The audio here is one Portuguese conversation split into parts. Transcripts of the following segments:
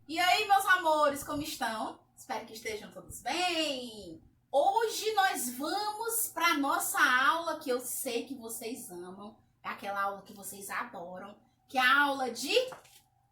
E aí, meus amores, como estão? Espero que estejam todos bem. Hoje nós vamos para nossa aula que eu sei que vocês amam, é aquela aula que vocês adoram, que é a aula de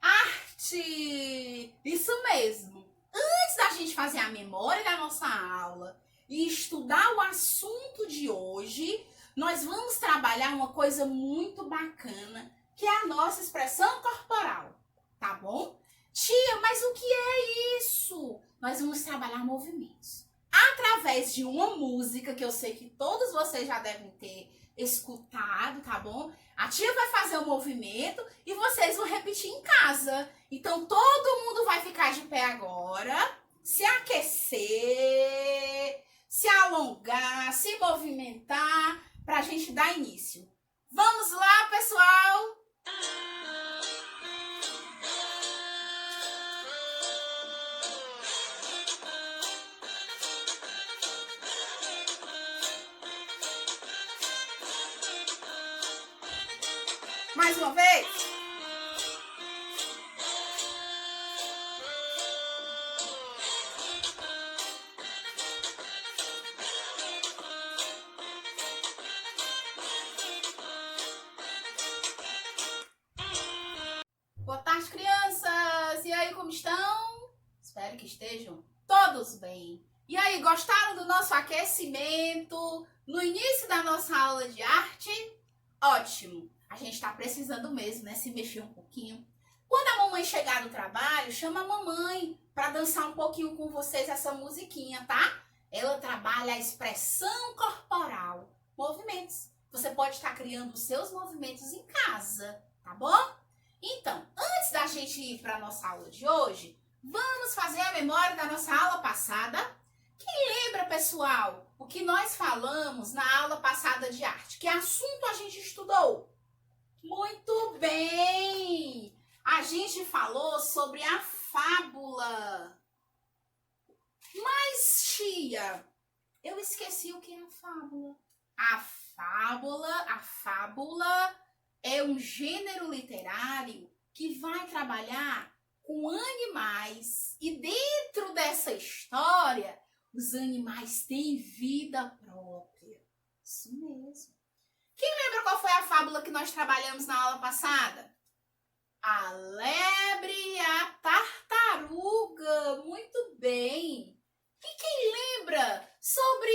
arte. Isso mesmo. Antes da gente fazer a memória da nossa aula e estudar o assunto de hoje, nós vamos trabalhar uma coisa muito bacana, que é a nossa expressão corporal, tá bom? Tia, mas o que é isso? Nós vamos trabalhar movimentos. Através de uma música que eu sei que todos vocês já devem ter escutado, tá bom? A tia vai fazer o movimento e vocês vão repetir em casa. Então todo mundo vai ficar de pé agora, se aquecer, se alongar, se movimentar pra gente dar início. Vamos lá, pessoal? Mais uma vez. Boa tarde, crianças! E aí, como estão? Espero que estejam todos bem. E aí, gostaram do nosso aquecimento no início da nossa aula de arte? Ótimo! A gente tá precisando mesmo, né? Se mexer um pouquinho. Quando a mamãe chegar do trabalho, chama a mamãe para dançar um pouquinho com vocês essa musiquinha, tá? Ela trabalha a expressão corporal, movimentos. Você pode estar criando os seus movimentos em casa, tá bom? Então, antes da gente ir para a nossa aula de hoje, vamos fazer a memória da nossa aula passada. Quem lembra, pessoal, o que nós falamos na aula passada de arte? Que assunto a gente estudou? Muito bem! A gente falou sobre a fábula. Mas, tia, eu esqueci o que é a fábula. A fábula é um gênero literário que vai trabalhar com animais. E dentro dessa história, os animais têm vida própria. Isso mesmo. Quem lembra qual foi a fábula que nós trabalhamos na aula passada? A lebre e a tartaruga. Muito bem. E quem lembra sobre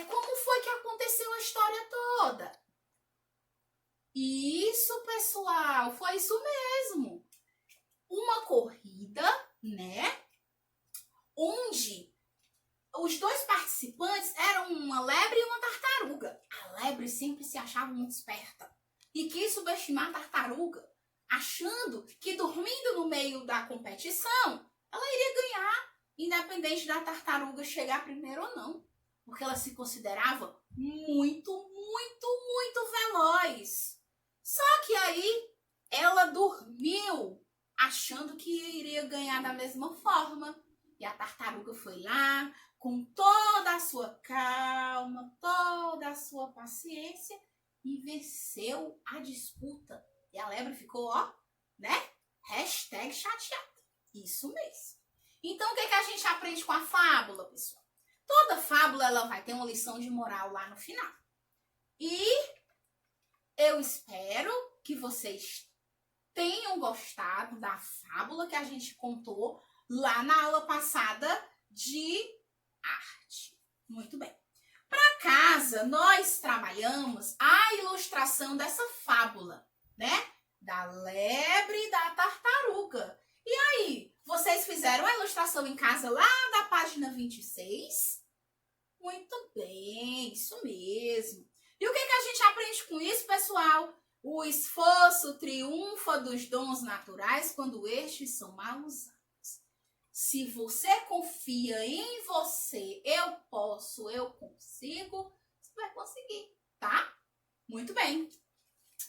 como foi que aconteceu a história toda? Isso, pessoal, foi isso mesmo. Uma corrida, né? Onde os dois participantes eram uma lebre e uma tartaruga. A lebre sempre se achava muito esperta e quis subestimar a tartaruga, achando que dormindo no meio da competição, ela iria ganhar, independente da tartaruga chegar primeiro ou não, porque ela se considerava muito veloz. Só que aí ela dormiu, achando que iria ganhar da mesma forma. E a tartaruga foi lá, com toda a sua calma, toda a sua paciência, e venceu a disputa. E a lebre ficou, ó, né? Hashtag chateada. Isso mesmo. Então, o que a gente aprende com a fábula, pessoal? Toda fábula, ela vai ter uma lição de moral lá no final. E eu espero que vocês tenham gostado da fábula que a gente contou lá na aula passada de arte. Muito bem. Para casa, nós trabalhamos a ilustração dessa fábula, né? Da lebre e da tartaruga. E aí, vocês fizeram a ilustração em casa lá da página 26? Muito bem, isso mesmo. E o que a gente aprende com isso, pessoal? O esforço triunfa dos dons naturais quando estes são mal usados. Se você confia em você, eu posso, eu consigo, você vai conseguir, tá? Muito bem.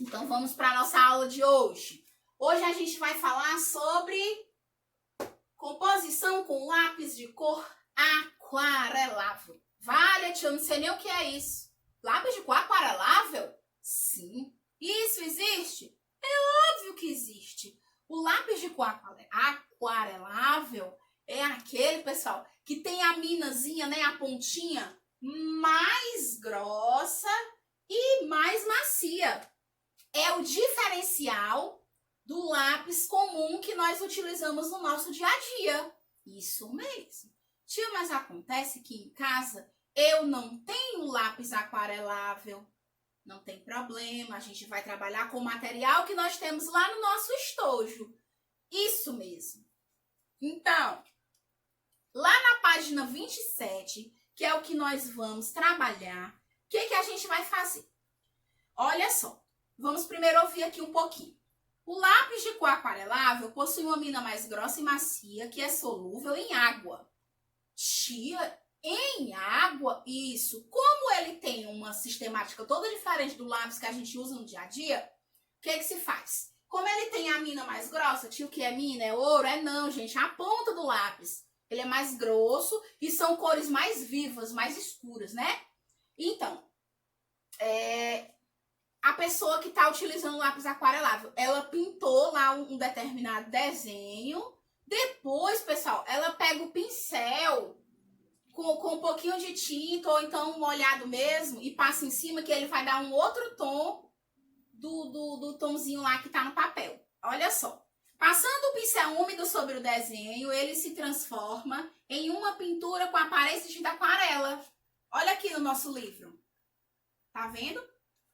Então, vamos para a nossa aula de hoje. Hoje a gente vai falar sobre composição com lápis de cor aquarelável. Vale, tia, eu não sei nem o que é isso. Lápis de cor aquarelável? Sim. Isso existe? É óbvio que existe. O lápis de cor aquarelável aquarelável é aquele, pessoal, que tem a minazinha, né, a pontinha mais grossa e mais macia. É o diferencial do lápis comum que nós utilizamos no nosso dia a dia. Isso mesmo. Tia, mas acontece que em casa eu não tenho lápis aquarelável. Não tem problema, a gente vai trabalhar com o material que nós temos lá no nosso estojo. Isso mesmo. Então, lá na página 27, que é o que nós vamos trabalhar, o que a gente vai fazer? Olha só, vamos primeiro ouvir aqui um pouquinho. O lápis de cor aquarelável possui uma mina mais grossa e macia que é solúvel em água. Tia, em água? Isso. Como ele tem uma sistemática toda diferente do lápis que a gente usa no dia a dia, o que se faz? Como ele tem a mina mais grossa, tio, que é mina, é ouro? É não, gente, a ponta do lápis. Ele é mais grosso e são cores mais vivas, mais escuras, né? Então, a pessoa que está utilizando o lápis aquarelável, ela pintou lá um determinado desenho. Depois, pessoal, ela pega o pincel com um pouquinho de tinta ou então um molhado mesmo e passa em cima, que ele vai dar um outro tom do tomzinho lá que tá no papel. Olha só. Passando o pincel úmido sobre o desenho, ele se transforma em uma pintura com aparência de aquarela. Olha aqui no nosso livro. Tá vendo?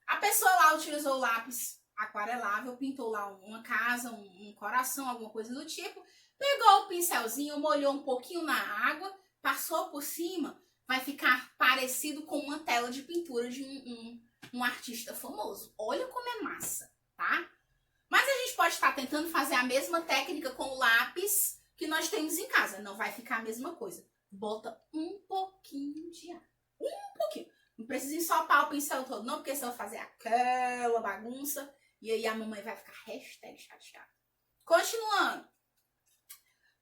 A pessoa lá utilizou o lápis aquarelável, pintou lá uma casa, um coração, alguma coisa do tipo. Pegou o pincelzinho, molhou um pouquinho na água, passou por cima, vai ficar parecido com uma tela de pintura de um artista famoso. Olha como é massa, tá? Mas a gente pode estar tentando fazer a mesma técnica com o lápis que nós temos em casa. Não vai ficar a mesma coisa. Bota um pouquinho de água. Um pouquinho. Não precisa ensopar o pincel todo, não, porque senão fazer aquela bagunça e aí a mamãe vai ficar #chateada. Continuando.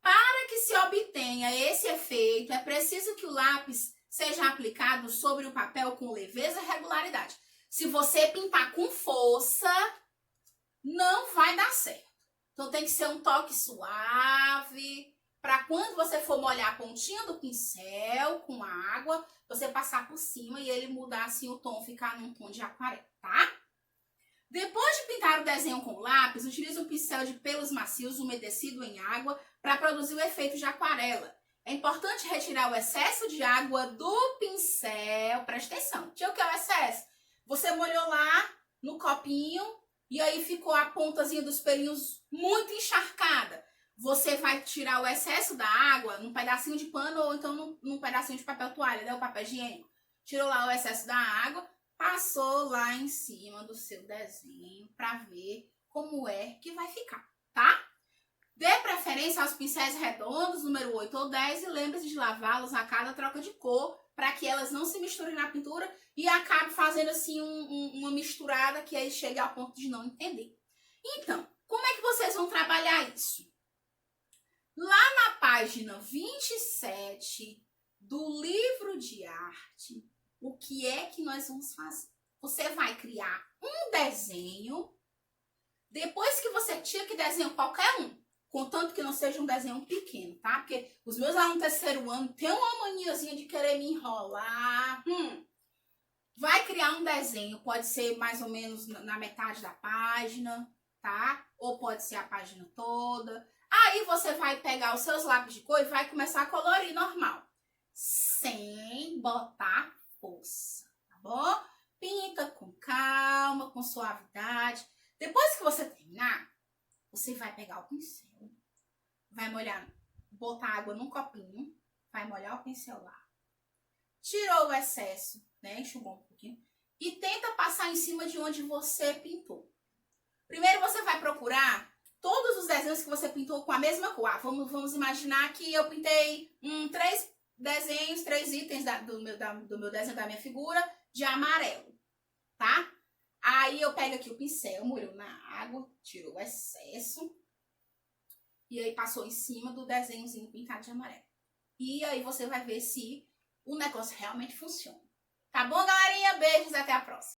Para que se obtenha esse efeito, é preciso que o lápis seja aplicado sobre o papel com leveza e regularidade. Se você pintar com força, não vai dar certo. Então tem que ser um toque suave, para quando você for molhar a pontinha do pincel com água, você passar por cima e ele mudar assim o tom, ficar num tom de aquarela, tá? Depois de pintar o desenho com lápis, utilize um pincel de pelos macios umedecido em água para produzir o efeito de aquarela. É importante retirar o excesso de água do pincel. Presta atenção. O que é o excesso? Você molhou lá no copinho e aí ficou a pontazinha dos pelinhos muito encharcada. Você vai tirar o excesso da água num pedacinho de pano ou então num pedacinho de papel toalha, né? O papel higiênico. Tirou lá o excesso da água, passou lá em cima do seu desenho para ver como é que vai ficar, tá? Dê preferência aos pincéis redondos, número 8 ou 10, e lembre-se de lavá-los a cada troca de cor, para que elas não se misturem na pintura e acabe fazendo assim uma misturada que aí chega ao ponto de não entender. Então, como é que vocês vão trabalhar isso? Lá na página 27 do livro de arte, o que é que nós vamos fazer? Você vai criar um desenho. Depois que você tira que desenho qualquer um, contanto que não seja um desenho pequeno, tá? Porque os meus alunos do terceiro ano têm uma maniazinha de querer me enrolar. Vai criar um desenho, pode ser mais ou menos na metade da página, tá? Ou pode ser a página toda. Aí você vai pegar os seus lápis de cor e vai começar a colorir normal, sem botar força, tá bom? Pinta com calma, com suavidade. Depois que você terminar, você vai pegar o pincel, vai molhar, botar água num copinho, vai molhar o pincel lá. Tirou o excesso, né? Enxugou um pouquinho. E tenta passar em cima de onde você pintou. Primeiro você vai procurar todos os desenhos que você pintou com a mesma cor. Vamos imaginar que eu pintei 3 desenhos, 3 itens do meu desenho, da minha figura, de amarelo, tá? Aí eu pego aqui o pincel, molhou na água, tirou o excesso. E aí passou em cima do desenhozinho pintado de amarelo. E aí você vai ver se o negócio realmente funciona. Tá bom, galerinha? Beijos, até a próxima.